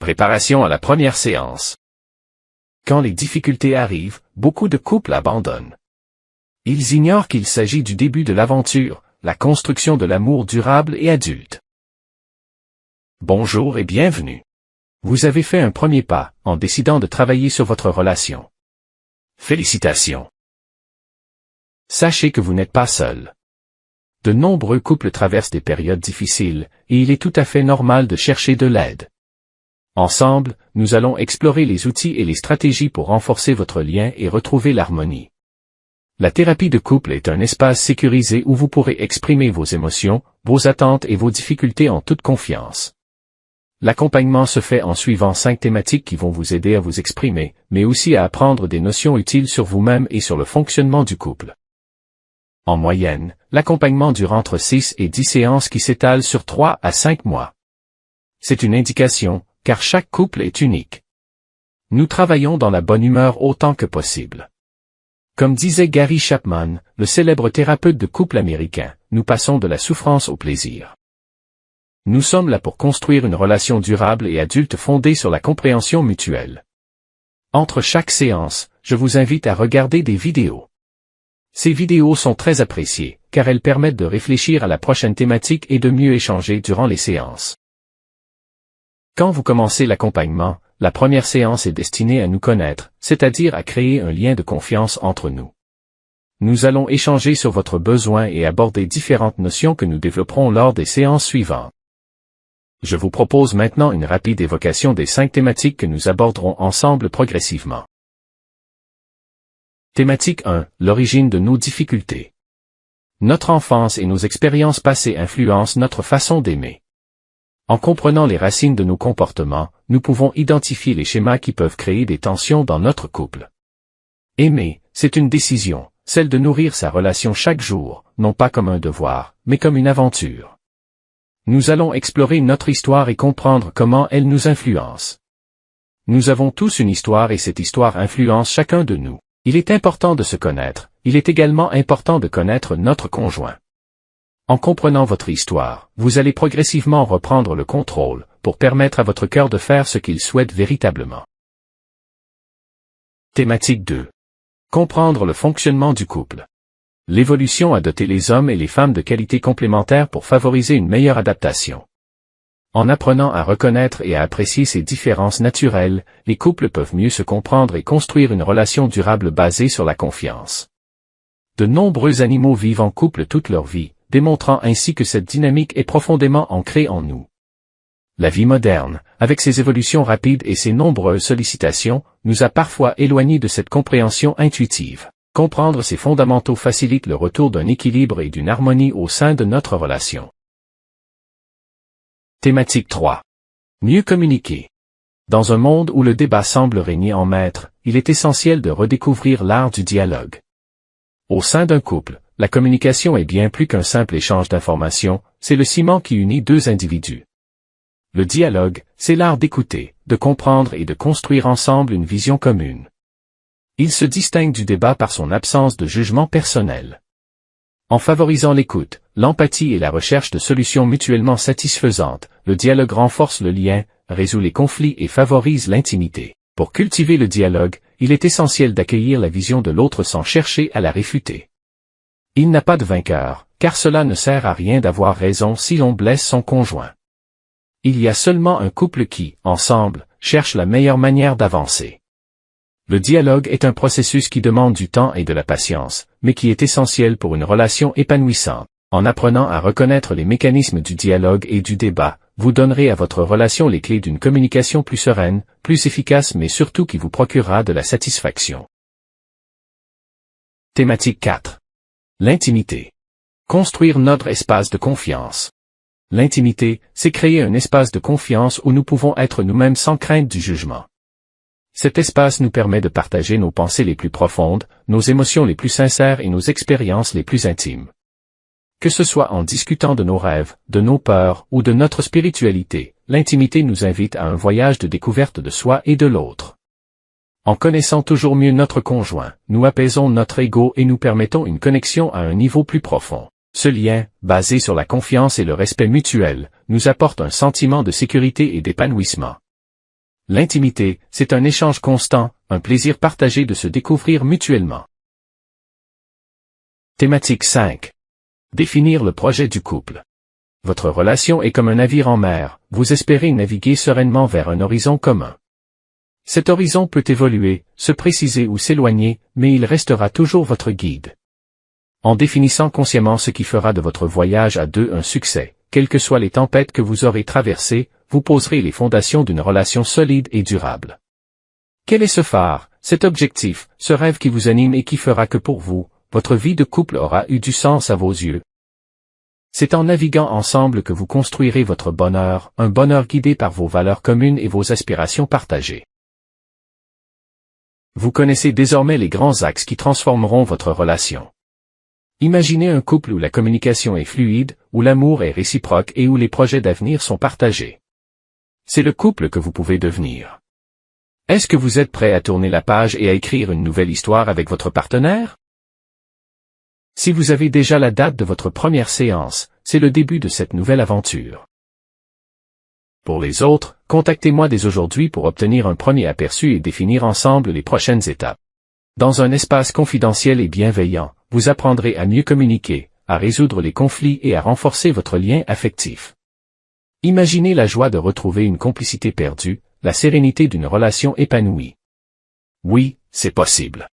Préparation à la première séance. Quand les difficultés arrivent, beaucoup de couples abandonnent. Ils ignorent qu'il s'agit du début de l'aventure, la construction de l'amour durable et adulte. Bonjour et bienvenue. Vous avez fait un premier pas, en décidant de travailler sur votre relation. Félicitations. Sachez que vous n'êtes pas seul. De nombreux couples traversent des périodes difficiles, et il est tout à fait normal de chercher de l'aide. Ensemble, nous allons explorer les outils et les stratégies pour renforcer votre lien et retrouver l'harmonie. La thérapie de couple est un espace sécurisé où vous pourrez exprimer vos émotions, vos attentes et vos difficultés en toute confiance. L'accompagnement se fait en suivant 5 thématiques qui vont vous aider à vous exprimer, mais aussi à apprendre des notions utiles sur vous-même et sur le fonctionnement du couple. En moyenne, l'accompagnement dure entre 6 et 10 séances qui s'étalent sur 3 à 5 mois. C'est une indication, car chaque couple est unique. Nous travaillons dans la bonne humeur autant que possible. Comme disait Gary Chapman, le célèbre thérapeute de couple américain, nous passons de la souffrance au plaisir. Nous sommes là pour construire une relation durable et adulte fondée sur la compréhension mutuelle. Entre chaque séance, je vous invite à regarder des vidéos. Ces vidéos sont très appréciées, car elles permettent de réfléchir à la prochaine thématique et de mieux échanger durant les séances. Quand vous commencez l'accompagnement, la première séance est destinée à nous connaître, c'est-à-dire à créer un lien de confiance entre nous. Nous allons échanger sur votre besoin et aborder différentes notions que nous développerons lors des séances suivantes. Je vous propose maintenant une rapide évocation des 5 thématiques que nous aborderons ensemble progressivement. Thématique 1. L'origine de nos difficultés. Notre enfance et nos expériences passées influencent notre façon d'aimer. En comprenant les racines de nos comportements, nous pouvons identifier les schémas qui peuvent créer des tensions dans notre couple. Aimer, c'est une décision, celle de nourrir sa relation chaque jour, non pas comme un devoir, mais comme une aventure. Nous allons explorer notre histoire et comprendre comment elle nous influence. Nous avons tous une histoire et cette histoire influence chacun de nous. Il est important de se connaître, il est également important de connaître notre conjoint. En comprenant votre histoire, vous allez progressivement reprendre le contrôle, pour permettre à votre cœur de faire ce qu'il souhaite véritablement. Thématique 2. Comprendre le fonctionnement du couple. L'évolution a doté les hommes et les femmes de qualités complémentaires pour favoriser une meilleure adaptation. En apprenant à reconnaître et à apprécier ces différences naturelles, les couples peuvent mieux se comprendre et construire une relation durable basée sur la confiance. De nombreux animaux vivent en couple toute leur vie, démontrant ainsi que cette dynamique est profondément ancrée en nous. La vie moderne, avec ses évolutions rapides et ses nombreuses sollicitations, nous a parfois éloignés de cette compréhension intuitive. Comprendre ces fondamentaux facilite le retour d'un équilibre et d'une harmonie au sein de notre relation. Thématique 3. Mieux communiquer. Dans un monde où le débat semble régner en maître, il est essentiel de redécouvrir l'art du dialogue. Au sein d'un couple, la communication est bien plus qu'un simple échange d'informations, c'est le ciment qui unit 2 individus. Le dialogue, c'est l'art d'écouter, de comprendre et de construire ensemble une vision commune. Il se distingue du débat par son absence de jugement personnel. En favorisant l'écoute, l'empathie et la recherche de solutions mutuellement satisfaisantes, le dialogue renforce le lien, résout les conflits et favorise l'intimité. Pour cultiver le dialogue, il est essentiel d'accueillir la vision de l'autre sans chercher à la réfuter. Il n'a pas de vainqueur, car cela ne sert à rien d'avoir raison si l'on blesse son conjoint. Il y a seulement un couple qui, ensemble, cherche la meilleure manière d'avancer. Le dialogue est un processus qui demande du temps et de la patience, mais qui est essentiel pour une relation épanouissante. En apprenant à reconnaître les mécanismes du dialogue et du débat, vous donnerez à votre relation les clés d'une communication plus sereine, plus efficace mais surtout qui vous procurera de la satisfaction. Thématique 4. L'intimité. Construire notre espace de confiance. L'intimité, c'est créer un espace de confiance où nous pouvons être nous-mêmes sans crainte du jugement. Cet espace nous permet de partager nos pensées les plus profondes, nos émotions les plus sincères et nos expériences les plus intimes. Que ce soit en discutant de nos rêves, de nos peurs ou de notre spiritualité, l'intimité nous invite à un voyage de découverte de soi et de l'autre. En connaissant toujours mieux notre conjoint, nous apaisons notre ego et nous permettons une connexion à un niveau plus profond. Ce lien, basé sur la confiance et le respect mutuel, nous apporte un sentiment de sécurité et d'épanouissement. L'intimité, c'est un échange constant, un plaisir partagé de se découvrir mutuellement. Thématique 5. Définir le projet du couple. Votre relation est comme un navire en mer, vous espérez naviguer sereinement vers un horizon commun. Cet horizon peut évoluer, se préciser ou s'éloigner, mais il restera toujours votre guide. En définissant consciemment ce qui fera de votre voyage à deux un succès, quelles que soient les tempêtes que vous aurez traversées, vous poserez les fondations d'une relation solide et durable. Quel est ce phare, cet objectif, ce rêve qui vous anime et qui fera que pour vous, votre vie de couple aura eu du sens à vos yeux? C'est en naviguant ensemble que vous construirez votre bonheur, un bonheur guidé par vos valeurs communes et vos aspirations partagées. Vous connaissez désormais les grands axes qui transformeront votre relation. Imaginez un couple où la communication est fluide, où l'amour est réciproque et où les projets d'avenir sont partagés. C'est le couple que vous pouvez devenir. Est-ce que vous êtes prêt à tourner la page et à écrire une nouvelle histoire avec votre partenaire? Si vous avez déjà la date de votre première séance, c'est le début de cette nouvelle aventure. Pour les autres, contactez-moi dès aujourd'hui pour obtenir un premier aperçu et définir ensemble les prochaines étapes. Dans un espace confidentiel et bienveillant, vous apprendrez à mieux communiquer, à résoudre les conflits et à renforcer votre lien affectif. Imaginez la joie de retrouver une complicité perdue, la sérénité d'une relation épanouie. Oui, c'est possible.